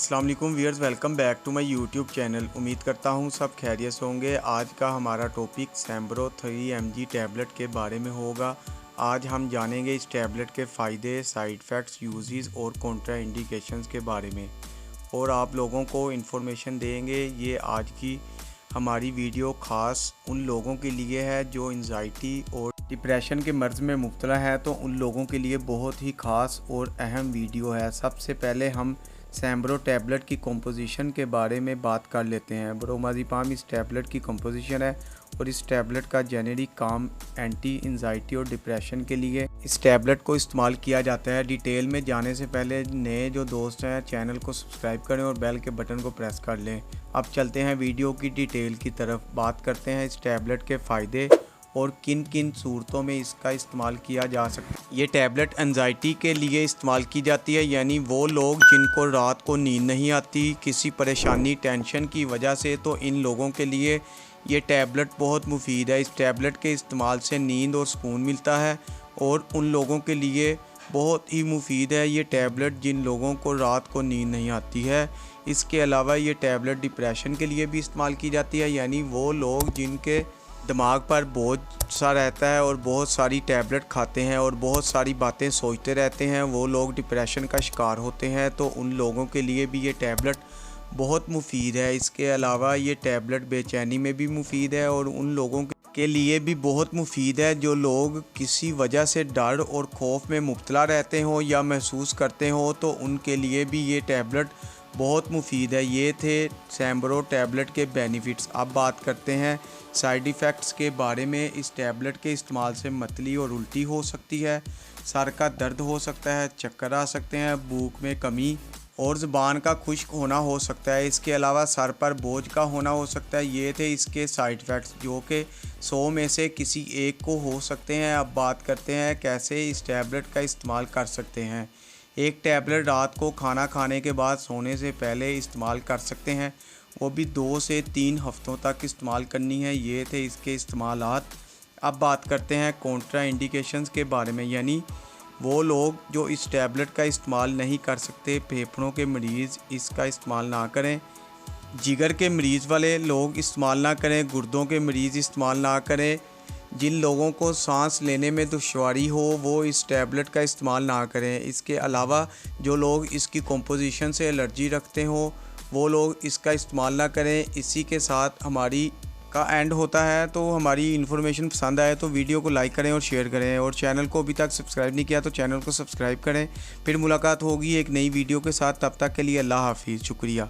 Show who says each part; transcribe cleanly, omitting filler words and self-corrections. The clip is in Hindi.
Speaker 1: अस्सलाम वालेकुम viewers, welcome back to my YouTube channel. उम्मीद करता हूँ सब खैरियत से होंगे। आज का हमारा टॉपिक सैम्ब्रो 3mg टैबलेट के बारे में होगा। आज हम जानेंगे इस टैबलेट के फ़ायदे, साइड इफ़ेक्ट्स, यूजेस और कॉन्ट्रा इंडिकेशंस के बारे में, और आप लोगों को इन्फॉर्मेशन देंगे। ये आज की हमारी वीडियो ख़ास उन लोगों के लिए है जो एंजाइटी और डिप्रेशन के मर्ज़ में मुब्तला है, तो उन लोगों के लिए बहुत ही ख़ास और अहम वीडियो है। सबसे पहले हम सैम्ब्रो टैबलेट की कंपोजिशन के बारे में बात कर लेते हैं। ब्रोमाज़ेपाम इस टैबलेट की कंपोजिशन है और इस टैबलेट का जेनेरिक काम एंटी एंजाइटी और डिप्रेशन के लिए इस टैबलेट को इस्तेमाल किया जाता है। डिटेल में जाने से पहले नए जो दोस्त हैं चैनल को सब्सक्राइब करें और बेल के बटन को प्रेस कर लें। अब चलते हैं वीडियो की डिटेल की तरफ। बात करते हैं इस टैबलेट के फ़ायदे और किन किन सूरतों में इसका इस्तेमाल किया जा सकता है। ये टैबलेट एंजाइटी के लिए इस्तेमाल की जाती है, यानी वो लोग जिनको रात को नींद नहीं आती किसी परेशानी टेंशन की वजह से, तो इन लोगों के लिए ये टैबलेट बहुत मुफीद है। इस टैबलेट के इस्तेमाल से नींद और सुकून मिलता है और उन लोगों के लिए बहुत ही मुफीद है ये टैबलेट जिन लोगों को रात को नींद नहीं आती है। इसके अलावा ये टैबलेट डिप्रेशन के लिए भी इस्तेमाल की जाती है, यानी वो लोग जिनके दिमाग पर बोझ सा रहता है और बहुत सारी टैबलेट खाते हैं और बहुत सारी बातें सोचते रहते हैं, वो लोग डिप्रेशन का शिकार होते हैं, तो उन लोगों के लिए भी ये टैबलेट बहुत मुफीद है। इसके अलावा ये टैबलेट बेचैनी में भी मुफीद है और उन लोगों के लिए भी बहुत मुफीद है जो लोग किसी वजह से डर और खौफ में मुब्तला रहते हों या महसूस करते हों, तो उनके लिए भी ये टैबलेट बहुत मुफीद है। ये थे सैम्ब्रो टैबलेट के बेनिफिट्स। अब बात करते हैं साइड इफ़ेक्ट्स के बारे में। इस टैबलेट के इस्तेमाल से मतली और उल्टी हो सकती है, सर का दर्द हो सकता है, चक्कर आ सकते हैं, भूख में कमी और ज़ुबान का खुश्क होना हो सकता है। इसके अलावा सर पर बोझ का होना हो सकता है। ये थे इसके साइड इफ़ेक्ट्स जो कि 100 में से किसी एक को हो सकते हैं। अब बात करते हैं कैसे इस टैबलेट का इस्तेमाल कर सकते हैं। एक टैबलेट रात को खाना खाने के बाद सोने से पहले इस्तेमाल कर सकते हैं, वो भी 2 से 3 हफ्तों तक इस्तेमाल करनी है। ये थे इसके इस्तेमालात। अब बात करते हैं कॉन्ट्रा इंडिकेशंस के बारे में, यानी वो लोग जो इस टैबलेट का इस्तेमाल नहीं कर सकते। फेफड़ों के मरीज़ इसका इस्तेमाल ना करें, जिगर के मरीज़ वाले लोग इस्तेमाल ना करें, गुर्दों के मरीज़ इस्तेमाल ना करें, जिन लोगों को सांस लेने में दुश्वारी हो वो इस टैबलेट का इस्तेमाल ना करें। इसके अलावा जो लोग इसकी कंपोजिशन से एलर्जी रखते हो वो लोग इसका इस्तेमाल ना करें। इसी के साथ हमारी का एंड होता है। तो हमारी इन्फॉर्मेशन पसंद आए तो वीडियो को लाइक करें और शेयर करें, और चैनल को अभी तक सब्सक्राइब नहीं किया तो चैनल को सब्सक्राइब करें। फिर मुलाकात होगी एक नई वीडियो के साथ, तब तक के लिए अल्लाह हाफिज़, शुक्रिया।